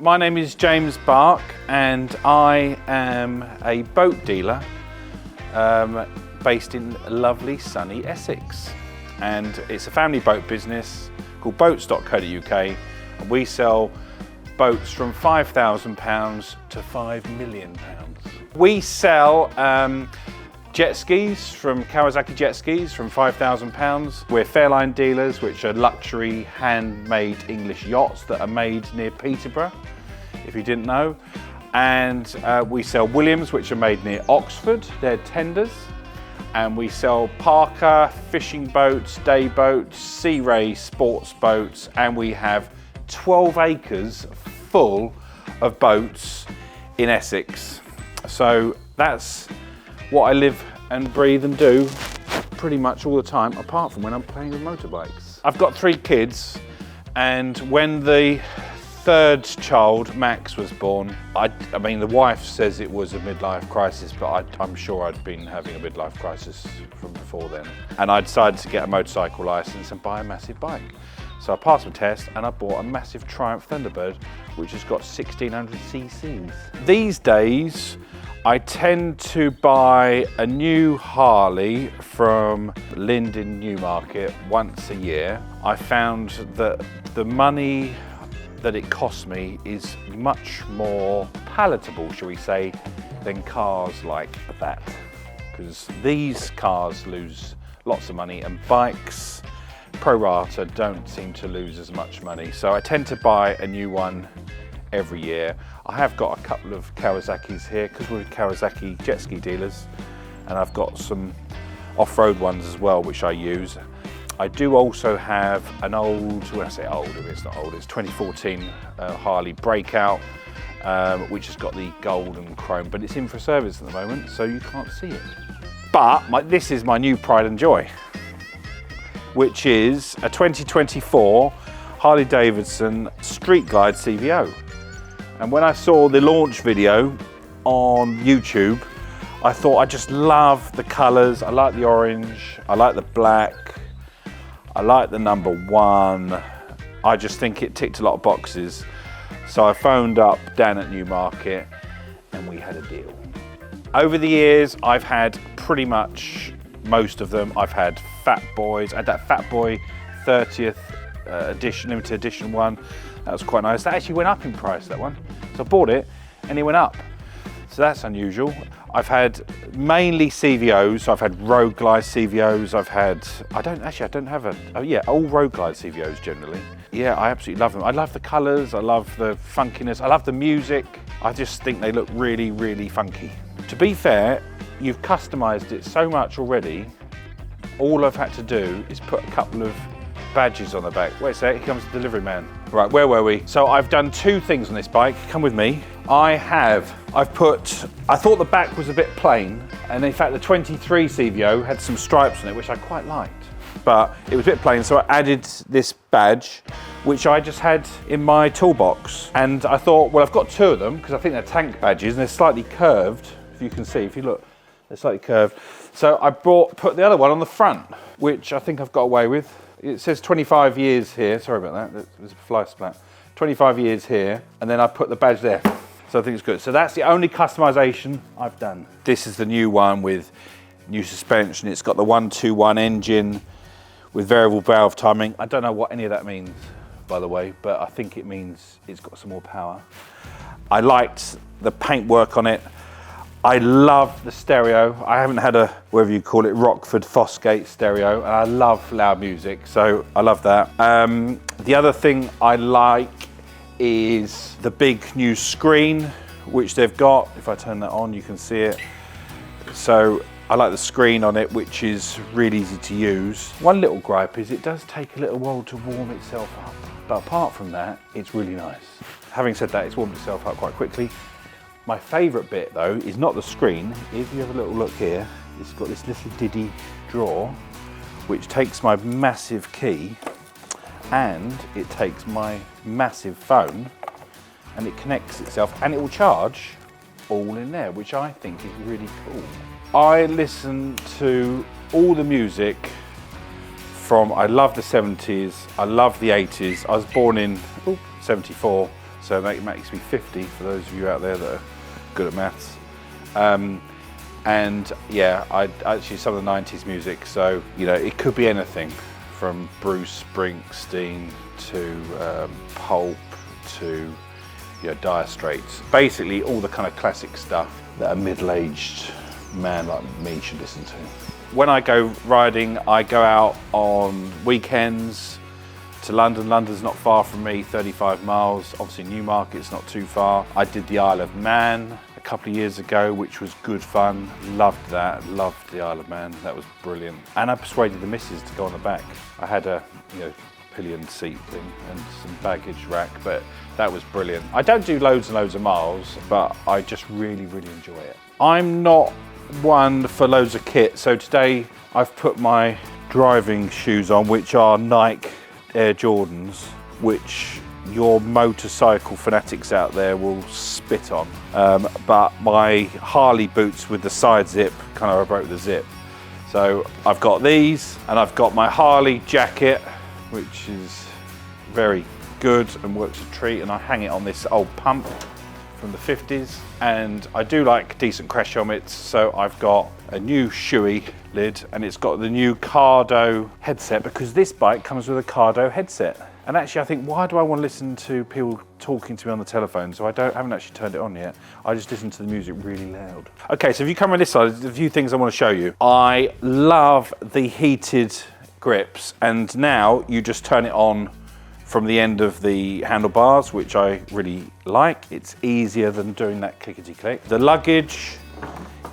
My name is James Barke and I am a boat dealer based in lovely sunny Essex. And it's a family boat business called boats.co.uk, and we sell boats from £5,000 to £5 million. We sell jet skis from Kawasaki jet skis from £5,000. We're Fairline dealers, which are luxury handmade English yachts that are made near Peterborough, if you didn't know. And we sell Williams, which are made near Oxford, they're tenders. And we sell Parker fishing boats, day boats, Sea Ray sports boats, and we have 12 acres full of boats in Essex. So that's what I live and breathe and do pretty much all the time, apart from when I'm playing with motorbikes. I've got 3 kids, and when the third child, Max, was born, I mean, the wife says it was a midlife crisis, but I'm sure I'd been having a midlife crisis from before then. And I decided to get a motorcycle license and buy a massive bike. So I passed my test and I bought a massive Triumph Thunderbird, which has got 1600 cc's. These days, I tend to buy a new Harley from LIND in Newmarket once a year. I found that the money that it costs me is much more palatable, shall we say, than cars like that. Because these cars lose lots of money and bikes, pro rata, don't seem to lose as much money. So I tend to buy a new one every year. I have got a couple of Kawasaki's here because we're Kawasaki jet ski dealers, and I've got some off-road ones as well, which I use. I do also have an old, when I say old, it's not old, it's 2014 Harley Breakout, which has got the gold and chrome, but it's in for service at the moment, so you can't see it. But this is my new pride and joy, which is a 2024 Harley-Davidson Street Glide CVO. And when I saw the launch video on YouTube, I thought I just love the colours. I like the orange, I like the black, I like the number 1. I just think it ticked a lot of boxes. So I phoned up Dan at Newmarket and we had a deal. Over the years, I've had pretty much most of them. I've had Fat Boys. I had that Fat Boy 30th edition, limited edition one. That was quite nice. That actually went up in price, that one. So I bought it and it went up. So that's unusual. I've had mainly CVOs. So I've had Road Glide CVOs. I've had, I don't have all Road Glide CVOs generally. Yeah, I absolutely love them. I love the colours, I love the funkiness, I love the music. I just think they look really, really funky. To be fair, you've customised it so much already. All I've had to do is put a couple of badges on the back. Wait a sec, here comes the delivery man. Right, where were we? So I've done 2 things on this bike. Come with me. I thought the back was a bit plain, and in fact the 23 CVO had some stripes on it, which I quite liked. But it was a bit plain, so I added this badge, which I just had in my toolbox. And I thought, well, I've got 2 of them, because I think they're tank badges, and they're slightly curved, if you can see, if you look, they're slightly curved. So I put the other one on the front, which I think I've got away with. It says 25 years here, sorry about that, there's a fly splat. 25 years here, and then I put the badge there. So I think it's good. So that's the only customization I've done. This is the new one with new suspension. It's got the 121 engine with variable valve timing. I don't know what any of that means, by the way, but I think it means it's got some more power. I liked the paintwork on it. I love the stereo. I haven't had a, whatever you call it, Rockford Fosgate stereo, and I love loud music, so I love that. The other thing I like is the big new screen, which they've got. If I turn that on, you can see it. So I like the screen on it, which is really easy to use. One little gripe is it does take a little while to warm itself up, but apart from that, it's really nice. Having said that, it's warmed itself up quite quickly. My favourite bit though is not the screen. If you have a little look here, it's got this little diddy drawer, which takes my massive key, and it takes my massive phone, and it connects itself, and it will charge all in there, which I think is really cool. I listen to all the music from, I love the 70s, I love the 80s. I was born in 74, so it makes me 50 for those of you out there that are good at maths. And yeah, I actually some of the 90s music, so you know, it could be anything from Bruce Springsteen to Pulp to, you know, Dire Straits. Basically all the kind of classic stuff that a middle-aged man like me should listen to. When I go riding, I go out on weekends to London. London's not far from me, 35 miles. Obviously Newmarket's not too far. I did the Isle of Man a couple of years ago, which was good fun. Loved that, loved the Isle of Man. That was brilliant. And I persuaded the missus to go on the back. I had a, you know, pillion seat thing and some baggage rack, but that was brilliant. I don't do loads and loads of miles, but I just really, really enjoy it. I'm not one for loads of kit, so today I've put my driving shoes on, which are Nike Air Jordans, which your motorcycle fanatics out there will spit on. But my Harley boots with the side zip, kind of I broke the zip. So I've got these, and I've got my Harley jacket, which is very good and works a treat, and I hang it on this old pump from the 50s. And I do like decent crash helmets, so I've got a new shoey lid, and it's got the new Cardo headset, because this bike comes with a Cardo headset. And actually I think, why do I want to listen to people talking to me on the telephone? So I haven't actually turned it on yet. I just listen to the music really loud. Okay, so if you come on this side, there's a few things I want to show you. I love the heated grips, and now you just turn it on from the end of the handlebars, which I really like. It's easier than doing that clickety-click. The luggage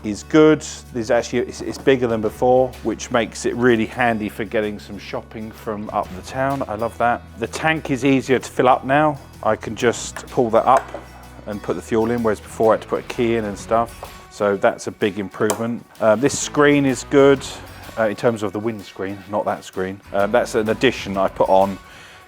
is good. There's actually, it's bigger than before, which makes it really handy for getting some shopping from up the town. I love that. The tank is easier to fill up now. I can just pull that up and put the fuel in, whereas before I had to put a key in and stuff. So that's a big improvement. This screen is good in terms of the windscreen, not that screen. That's an addition I put on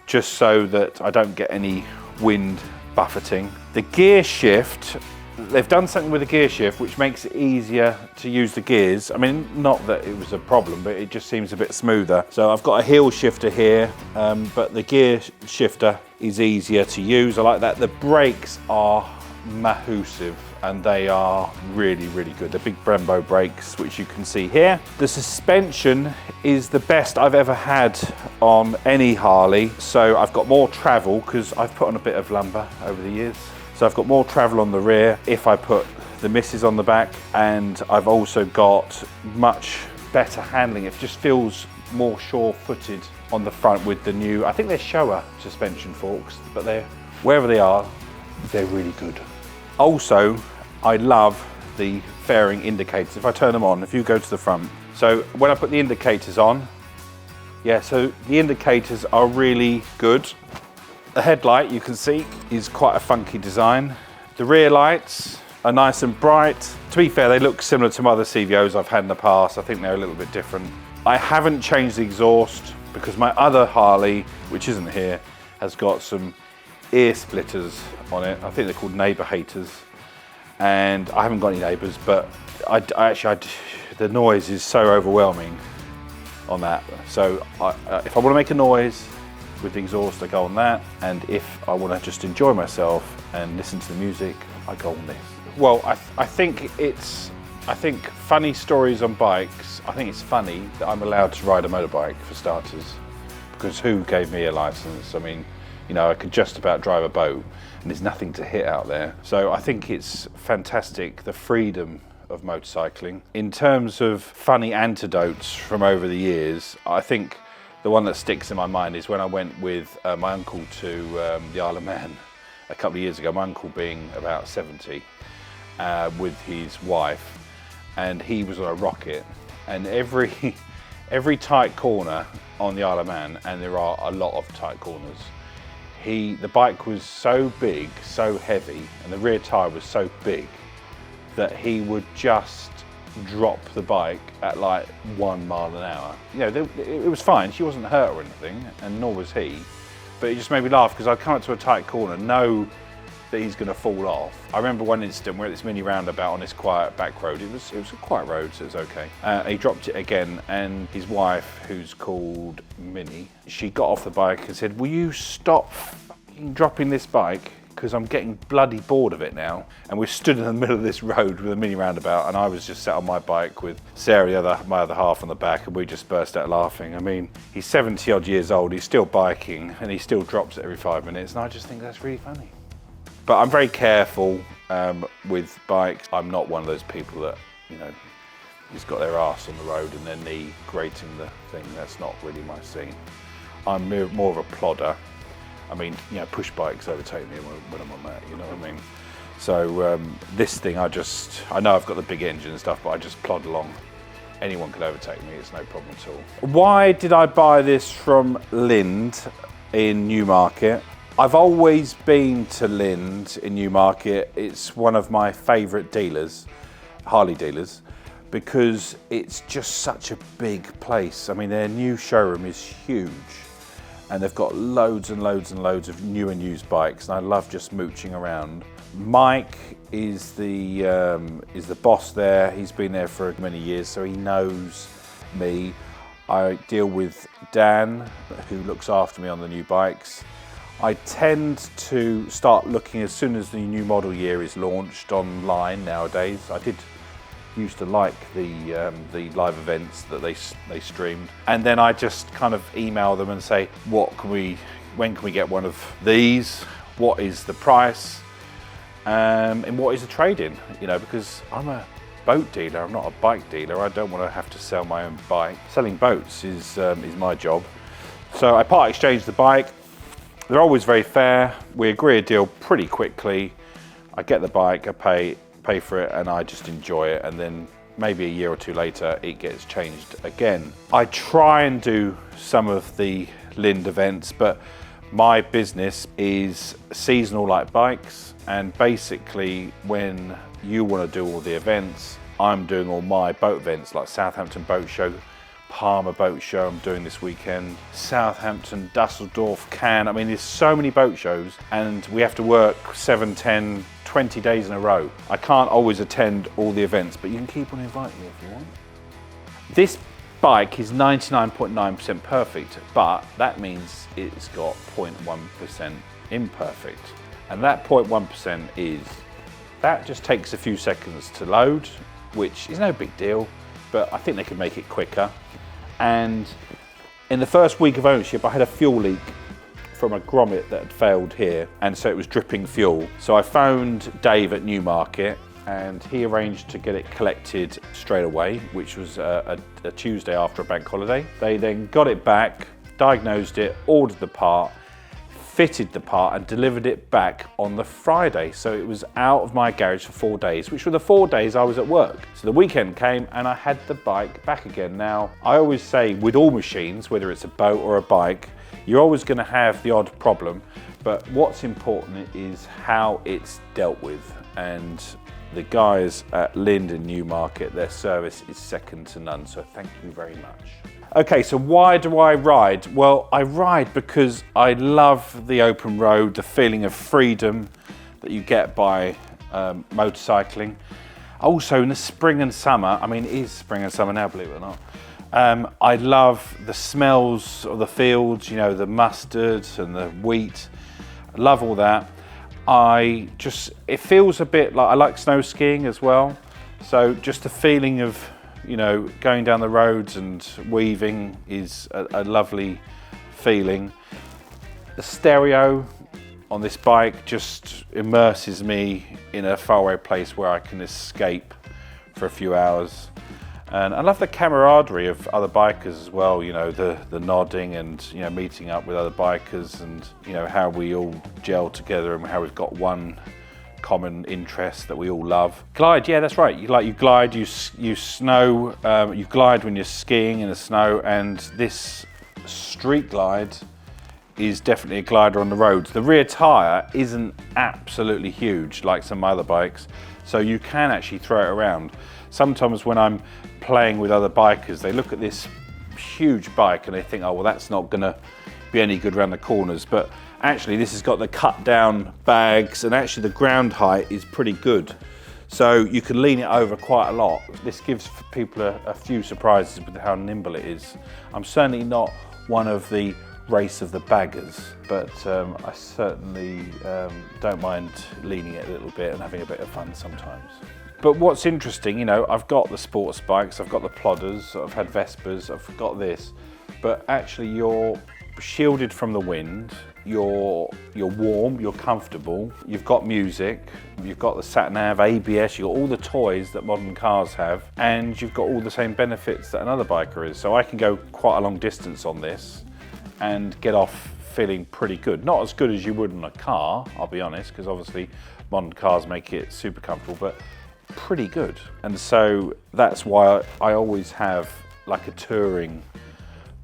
just so that I don't get any wind buffeting. The gear shift, they've done something with the gear shift which makes it easier to use the gears. I mean, not that it was a problem, but it just seems a bit smoother. So I've got a heel shifter here, but the gear shifter is easier to use. I like that. The brakes are massive, and they are really, really good. They're big Brembo brakes, which you can see here. The suspension is the best I've ever had on any Harley. So I've got more travel, because I've put on a bit of lumber over the years. So I've got more travel on the rear if I put the missus on the back, and I've also got much better handling. It just feels more sure-footed on the front with the new, I think they're Showa suspension forks, but wherever they are, they're really good. Also, I love the fairing indicators. If I turn them on, if you go to the front. So when I put the indicators on, yeah, so the indicators are really good. The headlight, you can see, is quite a funky design. The rear lights are nice and bright. To be fair, they look similar to other CVOs I've had in the past. I think they're a little bit different. I haven't changed the exhaust because my other Harley, which isn't here, has got some ear splitters on it. I think they're called neighbour haters. And I haven't got any neighbours, but the noise is so overwhelming on that. So if I want to make a noise with the exhaust, I go on that. And if I want to just enjoy myself and listen to the music, I go on this. Well, I think funny stories on bikes, I think it's funny that I'm allowed to ride a motorbike for starters, because who gave me a license? I mean, you know, I could just about drive a boat and there's nothing to hit out there. So I think it's fantastic, the freedom of motorcycling. In terms of funny anecdotes from over the years, I think the one that sticks in my mind is when I went with my uncle to the Isle of Man a couple of years ago, my uncle being about 70, with his wife, and he was on a rocket, and every tight corner on the Isle of Man, and there are a lot of tight corners, the bike was so big, so heavy, and the rear tyre was so big that he would just drop the bike at like 1 mile an hour. You know, it was fine, she wasn't hurt or anything, and nor was he, but it just made me laugh because I'd come up to a tight corner, know that he's going to fall off. I remember one incident where at this mini roundabout on this quiet back road, it was a quiet road, so it was okay. He dropped it again, and his wife, who's called Minnie, she got off the bike and said, "Will you stop fucking dropping this bike? because I'm getting bloody bored of it now. And we're stood in the middle of this road with a mini roundabout, and I was just sat on my bike with Sarah, my other half, on the back, and we just burst out laughing. I mean, he's 70 odd years old, he's still biking, and he still drops it every 5 minutes, and I just think that's really funny. But I'm very careful with bikes. I'm not one of those people that, you know, who's got their arse on the road and their knee grating the thing. That's not really my scene. I'm more of a plodder. I mean, you know, push bikes overtake me when I'm on that, you know what I mean? So this thing, I know I've got the big engine and stuff, but I just plod along. Anyone can overtake me, it's no problem at all. Why did I buy this from LIND in Newmarket? I've always been to LIND in Newmarket. It's one of my favourite dealers, Harley dealers, because it's just such a big place. I mean, their new showroom is huge, and they've got loads and loads and loads of new and used bikes, and I love just mooching around. Mike is the boss there. He's been there for many years, so he knows me. I deal with Dan, who looks after me on the new bikes. I tend to start looking as soon as the new model year is launched online nowadays. I used to like the live events that they streamed, and then I just kind of email them and say, when can we get one of these? What is the price? And what is the trade-in? You know, because I'm a boat dealer, I'm not a bike dealer. I don't want to have to sell my own bike. Selling boats is my job. So I part exchange the bike. They're always very fair. We agree a deal pretty quickly. I get the bike, I pay for it, and I just enjoy it, and then maybe a year or two later it gets changed again. I try and do some of the LIND events, but my business is seasonal like bikes, and basically when you want to do all the events, I'm doing all my boat events like Southampton Boat Show, Palmer Boat Show I'm doing this weekend, Southampton, Dusseldorf, Cannes. I mean, there's so many boat shows, and we have to work 7, 10, 20 days in a row. I can't always attend all the events, but you can keep on inviting me if you want. This bike is 99.9% perfect, but that means it's got 0.1% imperfect. And that 0.1% that just takes a few seconds to load, which is no big deal, but I think they could make it quicker. And in the first week of ownership, I had a fuel leak from a grommet that had failed here, and so it was dripping fuel. So I phoned Dave at Newmarket, and he arranged to get it collected straight away, which was a Tuesday after a bank holiday. They then got it back, diagnosed it, ordered the part, fitted the part, and delivered it back on the Friday. So it was out of my garage for 4 days, which were the 4 days I was at work. So the weekend came and I had the bike back again. Now, I always say with all machines, whether it's a boat or a bike, you're always going to have the odd problem, but what's important is how it's dealt with. And the guys at LIND in Newmarket, their service is second to none, so thank you very much. Okay, so why do I ride? Well, I ride because I love the open road, the feeling of freedom that you get by motorcycling. Also in the spring and summer, I mean, it is spring and summer now, believe it or not. I love the smells of the fields, you know, the mustard and the wheat. I love all that. It feels a bit like, I like snow skiing as well. So just the feeling of, you know, going down the roads and weaving is a lovely feeling. The stereo on this bike just immerses me in a faraway place where I can escape for a few hours. And I love the camaraderie of other bikers as well, you know, the nodding and, you know, meeting up with other bikers, and, you know, how we all gel together and how we've got one common interest that we all love. Glide, yeah, that's right. You glide, you snow, you glide when you're skiing in the snow, and this Street Glide is definitely a glider on the roads. The rear tyre isn't absolutely huge like some other bikes, so you can actually throw it around. Sometimes when I'm playing with other bikers, they look at this huge bike and they think, oh, well, that's not gonna be any good around the corners, but actually this has got the cut down bags, and actually the ground height is pretty good. So you can lean it over quite a lot. This gives people a few surprises with how nimble it is. I'm certainly not one of the race of the baggers, but I certainly don't mind leaning it a little bit and having a bit of fun sometimes. But what's interesting, you know, I've got the sports bikes, I've got the plodders, I've had Vespas, I've got this, but actually you're shielded from the wind, you're warm, you're comfortable, you've got music, you've got the sat-nav, ABS, you've got all the toys that modern cars have, and you've got all the same benefits that another biker is. So I can go quite a long distance on this and get off feeling pretty good. Not as good as you would in a car, I'll be honest, because obviously modern cars make it super comfortable, but pretty good. And so that's why I always have like a touring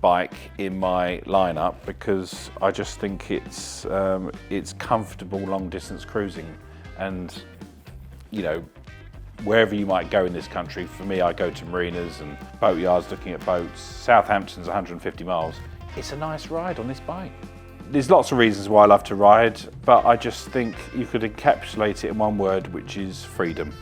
bike in my lineup, because I just think it's comfortable long distance cruising. And you know, wherever you might go in this country, for me, I go to marinas and boat yards looking at boats. Southampton's 150 miles. It's a nice ride on this bike. There's lots of reasons why I love to ride, but I just think you could encapsulate it in one word, which is freedom.